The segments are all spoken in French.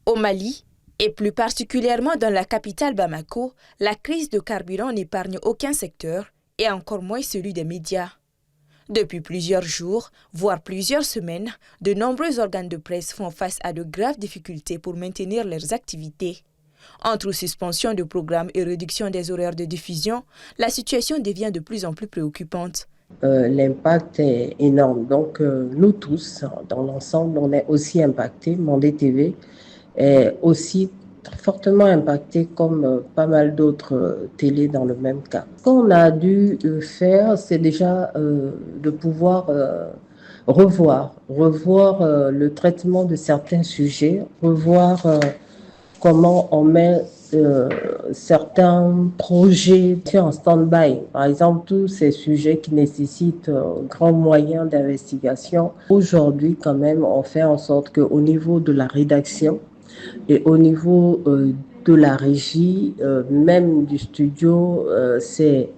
Au Mali, et plus particulièrement dans la capitale Bamako, la crise de carburant n'épargne aucun secteur, et encore moins celui des médias. Depuis plusieurs jours, voire plusieurs semaines, de nombreux organes de presse font face à de graves difficultés pour maintenir leurs activités. Entre suspension de programmes et réduction des horaires de diffusion, la situation devient de plus en plus préoccupante. L'impact est énorme. Donc, nous tous, dans l'ensemble, on est aussi impactés. Mandé TV est aussi fortement impacté comme pas mal d'autres télés dans le même cas. Ce qu'on a dû faire, c'est déjà de pouvoir revoir le traitement de certains sujets, revoir comment on met certains projets en stand-by. Par exemple, tous ces sujets qui nécessitent grands moyens d'investigation. Aujourd'hui, quand même, on fait en sorte qu'au niveau de la rédaction et au niveau de la régie, même du studio, ces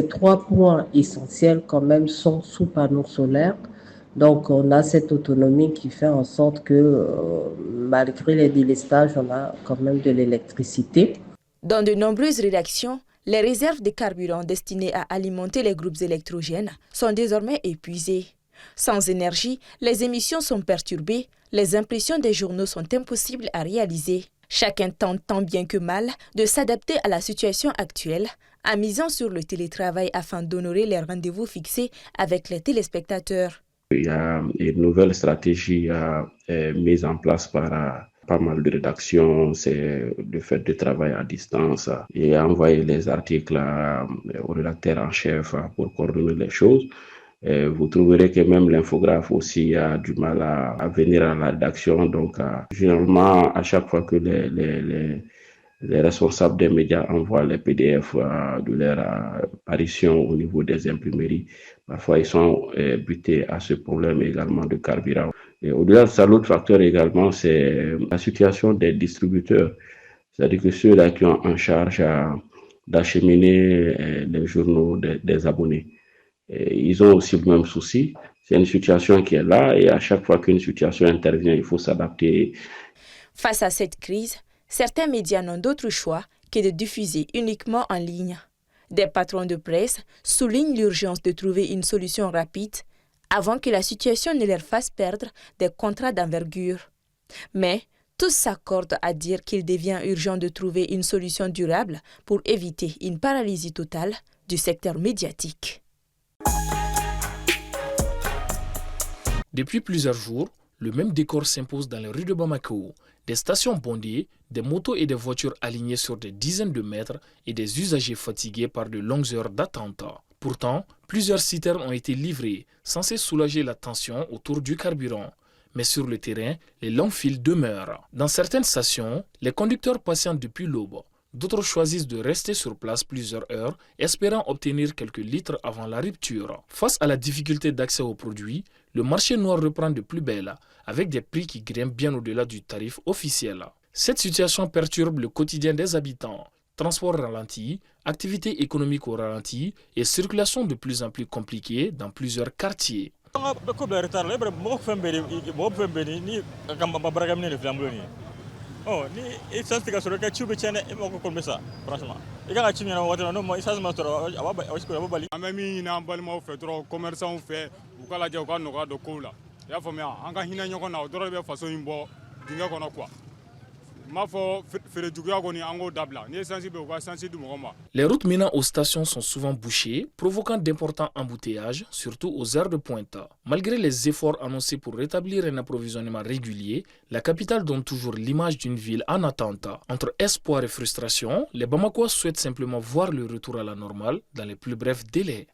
trois points essentiels quand même sont sous panneaux solaires. Donc, on a cette autonomie qui fait en sorte que, malgré les délestages, on a quand même de l'électricité. Dans de nombreuses rédactions, les réserves de carburant destinées à alimenter les groupes électrogènes sont désormais épuisées. Sans énergie, les émissions sont perturbées, les impressions des journaux sont impossibles à réaliser. Chacun tente tant bien que mal de s'adapter à la situation actuelle, en misant sur le télétravail afin d'honorer les rendez-vous fixés avec les téléspectateurs. Il y a une nouvelle stratégie mise en place par pas mal de rédactions, c'est le fait de travailler à distance et envoyer les articles au rédacteur en chef pour coordonner les choses. Vous trouverez que même l'infographe aussi a du mal à venir à la rédaction. Donc, généralement, à chaque fois que les responsables des médias envoient les PDF de leur apparition au niveau des imprimeries, parfois ils sont butés à ce problème également de carburant. Et au-delà de ça, l'autre facteur également, c'est la situation des distributeurs. C'est-à-dire que ceux-là qui ont en charge d'acheminer les journaux des abonnés. Et ils ont aussi le même souci. C'est une situation qui est là et à chaque fois qu'une situation intervient, il faut s'adapter. Face à cette crise, certains médias n'ont d'autre choix que de diffuser uniquement en ligne. Des patrons de presse soulignent l'urgence de trouver une solution rapide avant que la situation ne leur fasse perdre des contrats d'envergure. Mais tous s'accordent à dire qu'il devient urgent de trouver une solution durable pour éviter une paralysie totale du secteur médiatique. Depuis plusieurs jours, le même décor s'impose dans les rues de Bamako. Des stations bondées, des motos et des voitures alignées sur des dizaines de mètres et des usagers fatigués par de longues heures d'attente. Pourtant, plusieurs citernes ont été livrées, censées soulager la tension autour du carburant. Mais sur le terrain, les longues files demeurent. Dans certaines stations, les conducteurs patientent depuis l'aube. D'autres choisissent de rester sur place plusieurs heures, espérant obtenir quelques litres avant la rupture. Face à la difficulté d'accès aux produits, le marché noir reprend de plus belle, avec des prix qui grimpent bien au-delà du tarif officiel. Cette situation perturbe le quotidien des habitants. Transport ralenti, activité économique au ralenti et circulation de plus en plus compliquée dans plusieurs quartiers. Oh, ni essence tika soro ka chube chene mo ko kolmesa franchement e ka chimi na wato no mo essence ma toro aba bali amami na balma fe toro commerçant fe u kala je ko no ka do ko la ya fo me an ka hina nyoko na toro be façon imbo dinga kono quoi. Les routes menant aux stations sont souvent bouchées, provoquant d'importants embouteillages, surtout aux heures de pointe. Malgré les efforts annoncés pour rétablir un approvisionnement régulier, la capitale donne toujours l'image d'une ville en attente. Entre espoir et frustration, les Bamakois souhaitent simplement voir le retour à la normale dans les plus brefs délais.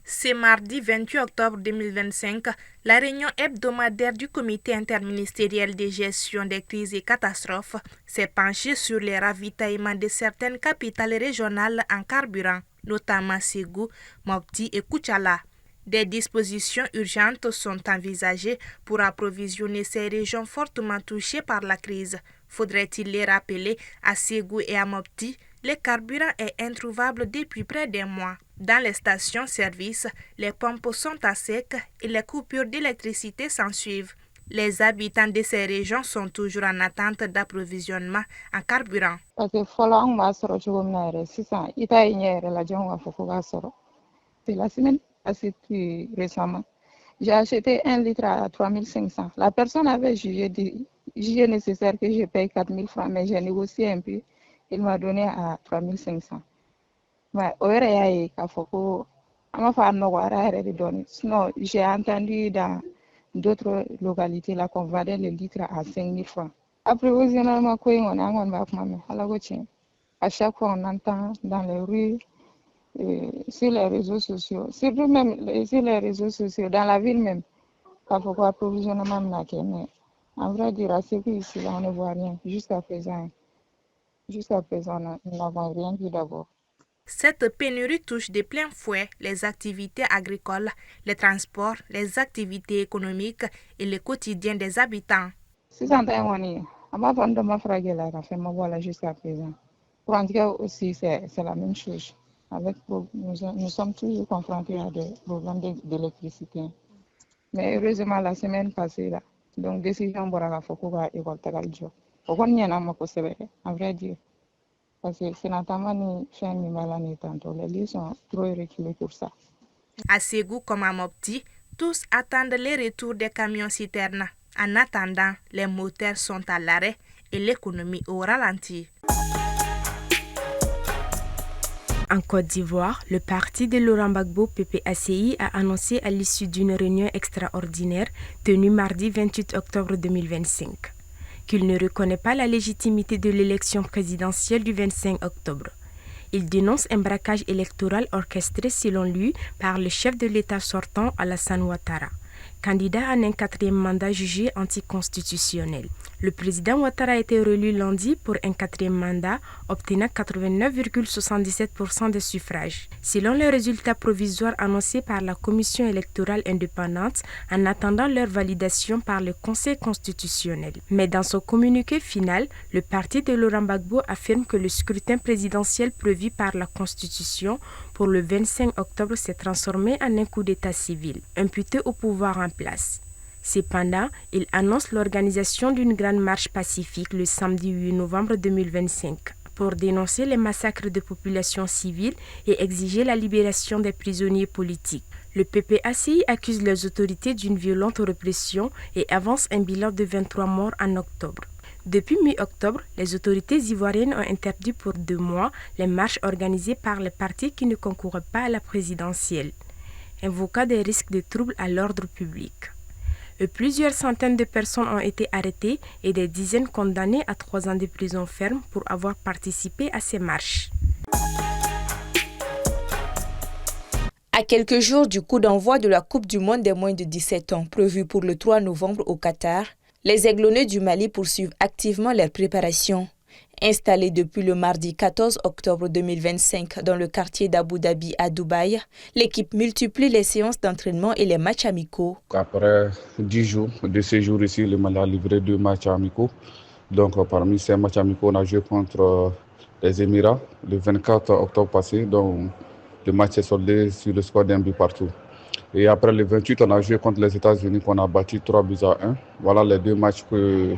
Ce mardi 28 octobre 2025, la réunion hebdomadaire du comité interministériel de gestion des crises et catastrophes s'est penchée sur les ravitaillements de certaines capitales régionales en carburant, notamment Ségou, Mopti et Koutiala. Des dispositions urgentes sont envisagées pour approvisionner ces régions fortement touchées par la crise. Faudrait-il les rappeler, à Ségou et à Mopti, le carburant est introuvable depuis près d'un mois. Dans les stations-service, les pompes sont à sec et les coupures d'électricité s'ensuivent. Les habitants de ces régions sont toujours en attente d'approvisionnement en carburant. C'est la semaine passée plus récemment. J'ai acheté 1 litre à 3500. La personne avait jugé nécessaire que je paye 4000 francs, mais j'ai négocié un peu. Il m'a donné à 3500. Sinon, j'ai entendu dans d'autres localités là qu'on vendait le litre à 5000 francs. Approvisionnement, à chaque fois on entend dans les rues, sur les réseaux sociaux, surtout même sur les réseaux sociaux, dans la ville même, approvisionnement, mais en vrai dire, à ce qu'ici, on ne voit rien jusqu'à présent. Jusqu'à présent, nous n'avons rien vu d'abord. Cette pénurie touche de plein fouet les activités agricoles, les transports, les activités économiques et le quotidien des habitants. Jusqu'à présent. Pour en tout cas aussi, c'est la même chose. Nous sommes toujours confrontés à des problèmes d'électricité. Mais heureusement, la semaine passée, là, donc décision pour la Fokuga et Voltagaljo. En vrai dire. Parce que c'est notamment ni fin ni malani tantôt. Les lieux sont trop reculés pour ça. À Ségou comme à Mopti, tous attendent les retours des camions citernes. En attendant, les moteurs sont à l'arrêt et l'économie au ralenti. En Côte d'Ivoire, le parti de Laurent Gbagbo PPACI a annoncé à l'issue d'une réunion extraordinaire tenue mardi 28 octobre 2025 qu'il ne reconnaît pas la légitimité de l'élection présidentielle du 25 octobre. Il dénonce un braquage électoral orchestré selon lui par le chef de l'État sortant Alassane Ouattara, candidat à un 4e mandat jugé anticonstitutionnel. Le président Ouattara a été réélu lundi pour un 4e mandat, obtenant 89,77% des suffrages, selon les résultats provisoires annoncés par la Commission électorale indépendante en attendant leur validation par le Conseil constitutionnel. Mais dans son communiqué final, le parti de Laurent Gbagbo affirme que le scrutin présidentiel prévu par la Constitution pour le 25 octobre s'est transformé en un coup d'état civil, imputé au pouvoir en place. Cependant, il annonce l'organisation d'une grande marche pacifique le samedi 8 novembre 2025 pour dénoncer les massacres de populations civiles et exiger la libération des prisonniers politiques. Le PPACI accuse les autorités d'une violente répression et avance un bilan de 23 morts en octobre. Depuis mi-octobre, les autorités ivoiriennes ont interdit pour 2 mois les marches organisées par les partis qui ne concourent pas à la présidentielle, invoquant des risques de troubles à l'ordre public. Et plusieurs centaines de personnes ont été arrêtées et des dizaines condamnées à 3 ans de prison ferme pour avoir participé à ces marches. À quelques jours du coup d'envoi de la Coupe du Monde des moins de 17 ans, prévue pour le 3 novembre au Qatar, les aiglonneux du Mali poursuivent activement leurs préparations. Installés depuis le mardi 14 octobre 2025 dans le quartier d'Abu Dhabi à Dubaï, l'équipe multiplie les séances d'entraînement et les matchs amicaux. Après 10 jours de séjour ici, le Mali a livré 2 matchs amicaux. Donc parmi ces matchs amicaux, on a joué contre les Émirats le 24 octobre passé. Donc le match est soldé sur le score d'un but partout. Et après le 28, on a joué contre les États-Unis qu'on a battu 3-1. Voilà les 2 matchs que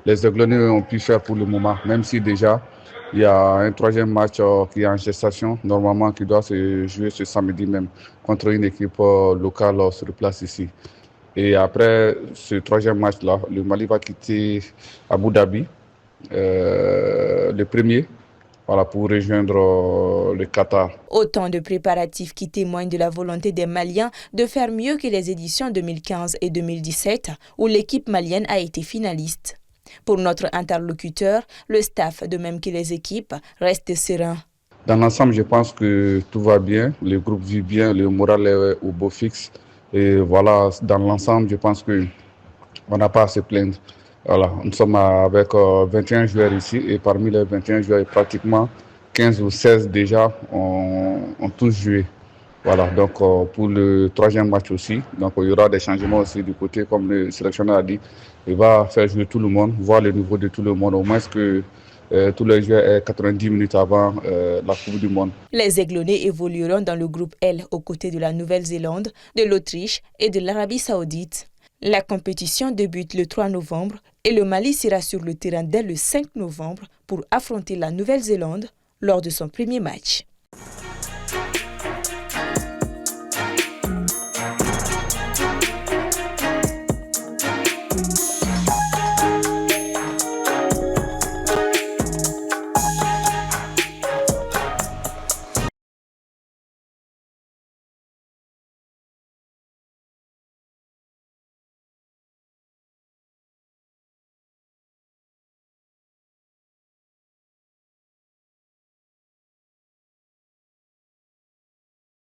les aiglonneux ont pu faire pour le moment, même si déjà il y a un 3e match qui est en gestation, normalement qui doit se jouer ce samedi même contre une équipe locale sur place ici. Et après ce 3e match-là, le Mali va quitter Abu Dhabi, le 1er. Voilà, pour rejoindre le Qatar. Autant de préparatifs qui témoignent de la volonté des Maliens de faire mieux que les éditions 2015 et 2017, où l'équipe malienne a été finaliste. Pour notre interlocuteur, le staff, de même que les équipes, reste serein. Dans l'ensemble, je pense que tout va bien, le groupe vit bien, le moral est au beau fixe. Et voilà, dans l'ensemble, je pense qu'on n'a pas à se plaindre. Voilà, nous sommes avec 21 joueurs ici et parmi les 21 joueurs, pratiquement 15 ou 16 déjà ont tous joué. Voilà, donc pour le 3e match aussi, donc il y aura des changements aussi du côté, comme le sélectionneur a dit. Il va faire jouer tout le monde, voir le niveau de tout le monde, au moins que tous les jours 90 minutes avant la Coupe du Monde. Les Aiglonnés évolueront dans le groupe L aux côtés de la Nouvelle-Zélande, de l'Autriche et de l'Arabie Saoudite. La compétition débute le 3 novembre et le Mali sera sur le terrain dès le 5 novembre pour affronter la Nouvelle-Zélande lors de son premier match.